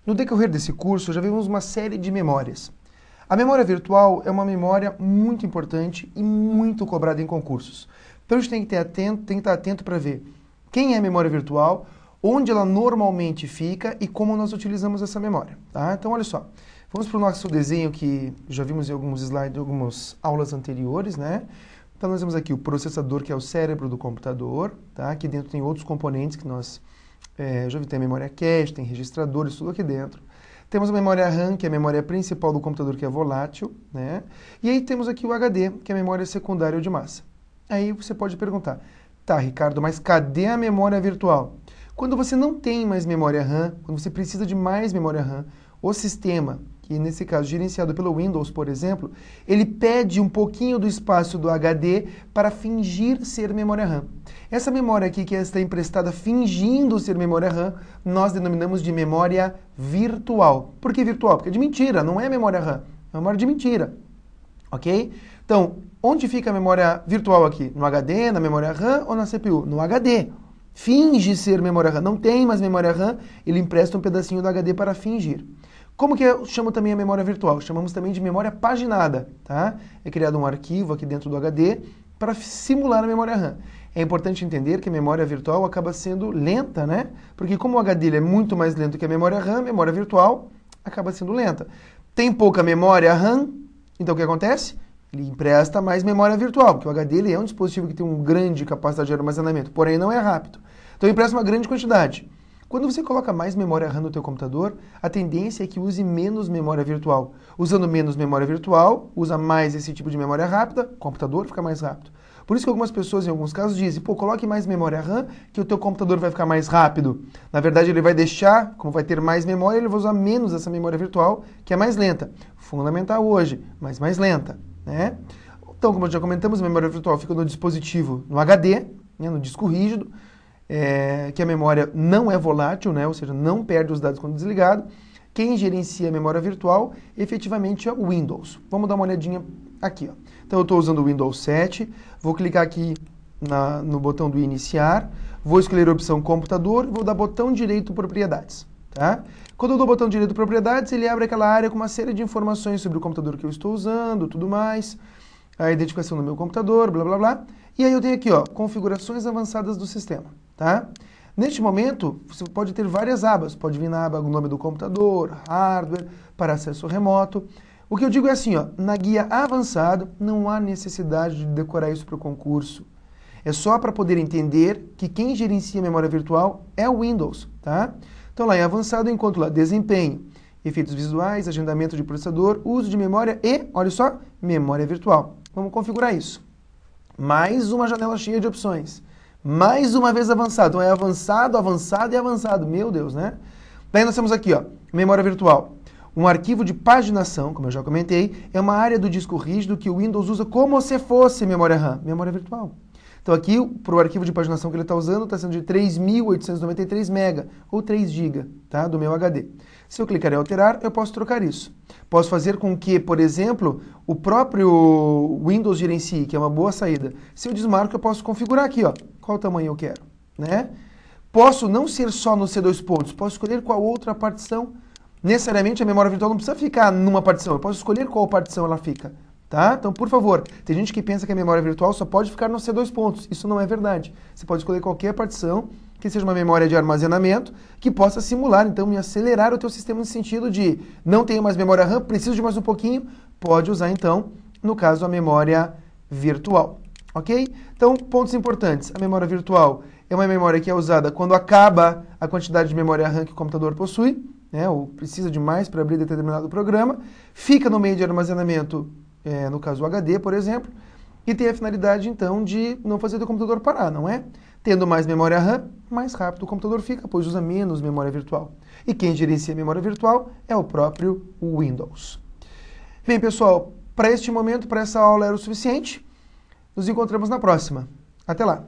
No decorrer desse curso, já vimos uma série de memórias. A memória virtual é uma memória muito importante e muito cobrada em concursos. Então a gente tem que estar atento para ver quem é a memória virtual, onde ela normalmente fica e como nós utilizamos essa memória. Tá? Então olha só, vamos para o nosso desenho que já vimos em alguns slides, algumas aulas anteriores, né? Então nós temos aqui o processador, que é o cérebro do computador, tá? Aqui dentro tem outros componentes que nós já vi, tem a memória cache, tem registradores, tudo aqui dentro. Temos a memória RAM, que é a memória principal do computador, que é volátil, né? E aí temos aqui o HD, que é a memória secundária ou de massa. Aí você pode perguntar, tá, Ricardo, mas cadê a memória virtual? Quando você não tem mais memória RAM, quando você precisa de mais memória RAM, o sistema, que nesse caso gerenciado pelo Windows, por exemplo, ele pede um pouquinho do espaço do HD para fingir ser memória RAM. Essa memória aqui que está emprestada fingindo ser memória RAM, nós denominamos de memória virtual. Por que virtual? Porque é de mentira, não é memória RAM, é memória de mentira. Ok? Então, onde fica a memória virtual aqui? No HD, na memória RAM ou na CPU? No HD. Finge ser memória RAM. Não tem mais memória RAM, ele empresta um pedacinho do HD para fingir. Como que eu chamo também a memória virtual? Chamamos também de memória paginada, tá? É criado um arquivo aqui dentro do HD para simular a memória RAM. É importante entender que a memória virtual acaba sendo lenta, né? Porque como o HD ele é muito mais lento que a memória RAM, a memória virtual acaba sendo lenta. Tem pouca memória RAM, então o que acontece? Ele empresta mais memória virtual, porque o HD ele é um dispositivo que tem uma grande capacidade de armazenamento, porém não é rápido. Então ele empresta uma grande quantidade. Quando você coloca mais memória RAM no teu computador, a tendência é que use menos memória virtual. Usando menos memória virtual, usa mais esse tipo de memória rápida, o computador fica mais rápido. Por isso que algumas pessoas, em alguns casos, dizem, pô, coloque mais memória RAM, que o teu computador vai ficar mais rápido. Na verdade, ele vai deixar, como vai ter mais memória, ele vai usar menos essa memória virtual, que é mais lenta. Fundamental hoje, mas mais lenta, né? Então, como já comentamos, a memória virtual fica no dispositivo, no HD, né, no disco rígido, que a memória não é volátil, né? Ou seja, não perde os dados quando desligado. Quem gerencia a memória virtual, efetivamente, é o Windows. Vamos dar uma olhadinha aqui, ó. Então eu estou usando o Windows 7, vou clicar aqui no botão do iniciar, vou escolher a opção computador e vou dar botão direito propriedades. Tá? Quando eu dou botão direito propriedades, ele abre aquela área com uma série de informações sobre o computador que eu estou usando, tudo mais, a identificação do meu computador, blá blá blá. E aí eu tenho aqui, ó, configurações avançadas do sistema. Tá? Neste momento, você pode ter várias abas, pode vir na aba o nome do computador, hardware, para acesso remoto. O que eu digo é assim, ó, na guia avançado não há necessidade de decorar isso para o concurso. É só para poder entender que quem gerencia a memória virtual é o Windows, tá? Então lá em avançado eu encontro lá desempenho, efeitos visuais, agendamento de processador, uso de memória e, olha só, memória virtual. Vamos configurar isso. Mais uma janela cheia de opções. Mais uma vez avançado. Então é avançado, avançado e avançado. Meu Deus, né? Daí nós temos aqui, ó, memória virtual. Um arquivo de paginação, como eu já comentei, é uma área do disco rígido que o Windows usa como se fosse memória RAM, memória virtual. Então aqui, para o arquivo de paginação que ele está usando, está sendo de 3.893 MB, ou 3 GB, tá, do meu HD. Se eu clicar em alterar, eu posso trocar isso. Posso fazer com que, por exemplo, o próprio Windows gerencie, que é uma boa saída. Se eu desmarco, eu posso configurar aqui, ó, qual tamanho eu quero, né? Posso não ser só no C2 pontos, posso escolher qual outra partição. Necessariamente a memória virtual não precisa ficar numa partição, eu posso escolher qual partição ela fica, tá? Então, por favor, tem gente que pensa que a memória virtual só pode ficar no C2 pontos, isso não é verdade. Você pode escolher qualquer partição que seja uma memória de armazenamento que possa simular, então, e acelerar o teu sistema no sentido de não tenho mais memória RAM, preciso de mais um pouquinho, pode usar, então, no caso, a memória virtual, ok? Então, pontos importantes, a memória virtual é uma memória que é usada quando acaba a quantidade de memória RAM que o computador possui, né, ou precisa de mais para abrir determinado programa, fica no meio de armazenamento, no caso o HD, por exemplo, e tem a finalidade, então, de não fazer o computador parar, não é? Tendo mais memória RAM, mais rápido o computador fica, pois usa menos memória virtual. E quem gerencia a memória virtual é o próprio Windows. Bem, pessoal, para este momento, para essa aula era o suficiente. Nos encontramos na próxima. Até lá!